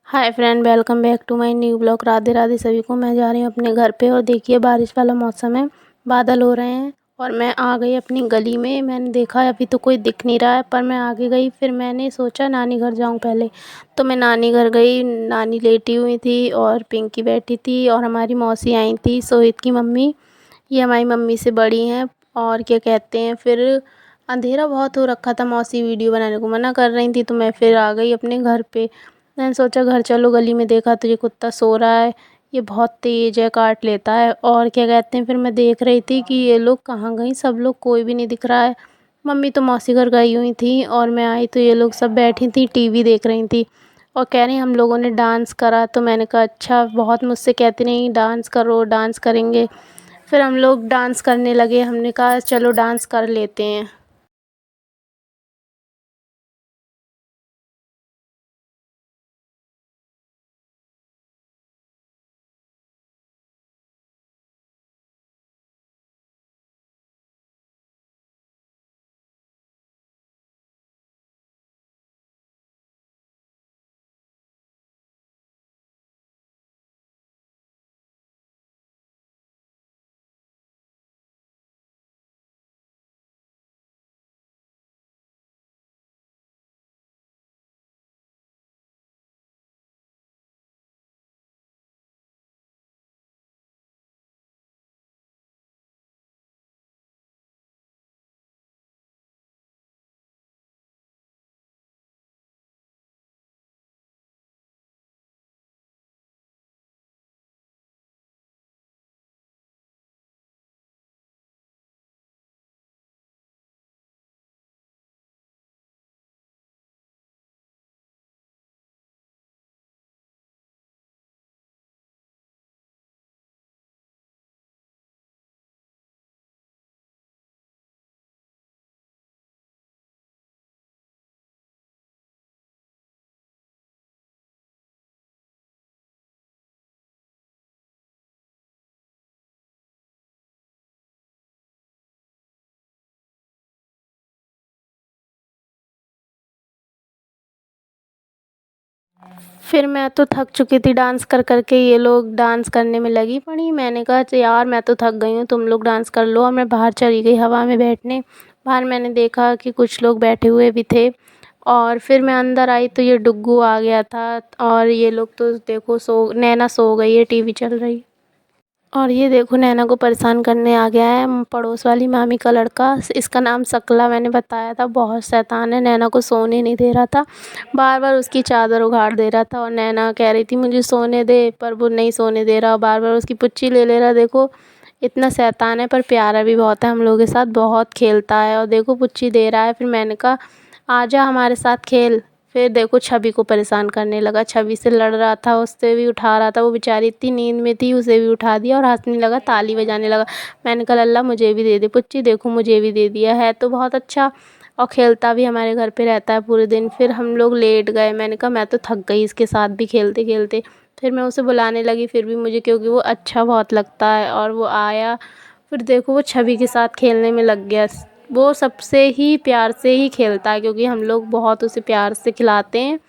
Hi friend, welcome back to my new blog. Radhe Radhe सभी को। मैं जा रही हूँ अपने घर पे और देखिए बारिश वाला मौसम है, बादल हो रहे हैं और मैं आ गई अपनी गली में। मैंने देखा अभी तो कोई दिख नहीं रहा है, पर मैं आगे गई। फिर मैंने सोचा नानी घर जाऊँ पहले, तो मैं नानी घर गई। नानी लेटी हुई थी और पिंकी बैठी थी और हमारी मौसी आई थी, सोहित की मम्मी। ये हमारी मम्मी से बड़ी हैं। और क्या कहते हैं, फिर अंधेरा बहुत हो रखा था, मौसी वीडियो बनाने को मना कर रही थी, तो मैं फिर आ गई अपने घर पे। मैंने सोचा घर चलो, गली में देखा तो ये कुत्ता सो रहा है, ये बहुत तेज़ है, काट लेता है। और क्या कहते हैं, फिर मैं देख रही थी कि ये लोग कहाँ गई, सब लोग कोई भी नहीं दिख रहा है। मम्मी तो मौसी घर गई हुई थी और मैं आई तो ये लोग सब बैठी थी, टीवी देख रही थी और कह रही हम लोगों ने डांस करा। तो मैंने कहा अच्छा, बहुत मुझसे कहती नहीं डांस करो, डांस करेंगे। फिर हम लोग डांस करने लगे, हमने कहा चलो डांस कर लेते हैं। फिर मैं तो थक चुकी थी डांस कर कर के, ये लोग डांस करने में लगी पड़ी। मैंने कहा यार मैं तो थक गई हूँ, तुम लोग डांस कर लो। और मैं बाहर चली गई हवा में बैठने। बाहर मैंने देखा कि कुछ लोग बैठे हुए भी थे और फिर मैं अंदर आई तो ये डुग्गू आ गया था। और ये लोग तो देखो नैना सो गई है, टीवी चल रही। और ये देखो नैना को परेशान करने आ गया है पड़ोस वाली मामी का लड़का। इसका नाम शकला, मैंने बताया था, बहुत शैतान है। नैना को सोने नहीं दे रहा था, बार बार उसकी चादर उखाड़ दे रहा था और नैना कह रही थी मुझे सोने दे, पर वो नहीं सोने दे रहा। बार बार उसकी पुच्ची ले ले रहा। देखो इतना शैतान है, पर प्यारा भी बहुत है, हम लोगों के साथ बहुत खेलता है। और देखो पुच्ची दे रहा है। फिर मैंने कहा आजा हमारे साथ खेल। फिर देखो छवि को परेशान करने लगा, छवि से लड़ रहा था, उससे भी उठा रहा था। वो बेचारी इतनी नींद में थी, उसे भी उठा दिया और हंसने लगा, ताली बजाने लगा। मैंने कहा लल्ला मुझे भी दे दे पुच्ची, देखो मुझे भी दे दिया है तो बहुत अच्छा। और खेलता भी हमारे घर पे रहता है पूरे दिन। फिर हम लोग लेट गए। मैंने कहा मैं तो थक गई इसके साथ भी खेलते खेलते। फिर मैं उसे बुलाने लगी, फिर भी मुझे, क्योंकि वो अच्छा बहुत लगता है। और वो आया, फिर देखो वो छवि के साथ खेलने में लग गया। वो सबसे ही प्यार से ही खेलता है, क्योंकि हम लोग बहुत उसे प्यार से खिलाते हैं।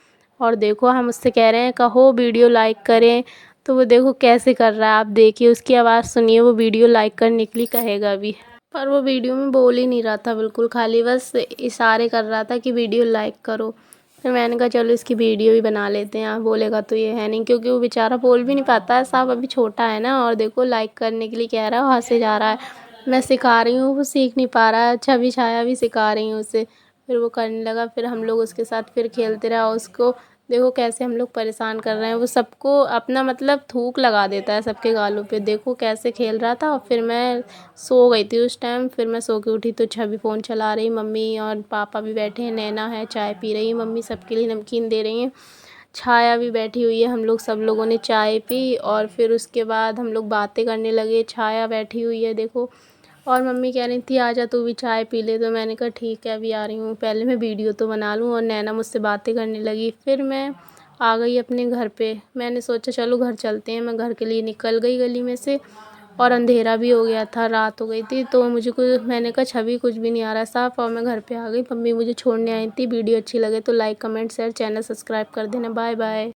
और देखो हम उससे कह रहे हैं कहो वीडियो लाइक करें, तो वो देखो कैसे कर रहा है। आप देखिए, उसकी आवाज़ सुनिए, वो वीडियो लाइक करने के लिए कहेगा भी, पर वो वीडियो में बोल ही नहीं रहा था बिल्कुल, खाली बस इशारे कर रहा था कि वीडियो लाइक करो। फिर मैंने कहा चलो इसकी वीडियो भी बना लेते हैं। आप बोलेगा तो ये है नहीं, क्योंकि वो बेचारा बोल भी नहीं पाता है साहब, अभी छोटा है ना। और देखो लाइक करने के लिए कह रहा है, वो हंसे जा रहा है। मैं सिखा रही हूँ, वो सीख नहीं पा रहा है। छवि छाया भी सिखा रही हूँ उसे। फिर वो करने लगा, फिर हम लोग उसके साथ फिर खेलते रहे। उसको देखो कैसे हम लोग परेशान कर रहे हैं। वो सबको अपना मतलब थूक लगा देता है सबके गालों पे। देखो कैसे खेल रहा था। और फिर मैं सो गई थी उस टाइम। फिर मैं सो के उठी तो छवि फ़ोन चला रही, मम्मी और पापा भी बैठे हैं, नैना है चाय पी रही है, मम्मी सबके लिए नमकीन दे रही हैं, छाया भी बैठी हुई है। हम लोग सब लोगों ने चाय पी और फिर उसके बाद हम लोग बातें करने लगे। छाया बैठी हुई है देखो, और मम्मी कह रही थी आजा तू भी चाय पी ले। तो मैंने कहा ठीक है अभी आ रही हूँ, पहले मैं वीडियो तो बना लूँ। और नैना मुझसे बातें करने लगी। फिर मैं आ गई अपने घर पे। मैंने सोचा चलो घर चलते हैं। मैं घर के लिए निकल गई गली में से, और अंधेरा भी हो गया था, रात हो गई थी। तो मुझे कुछ, मैंने कहा छवि कुछ भी नहीं आ रहा साफ, और मैं घर पे आ गई। मम्मी मुझे छोड़ने आई थी। वीडियो अच्छी लगे तो like comment share, channel subscribe कर देना। Bye bye.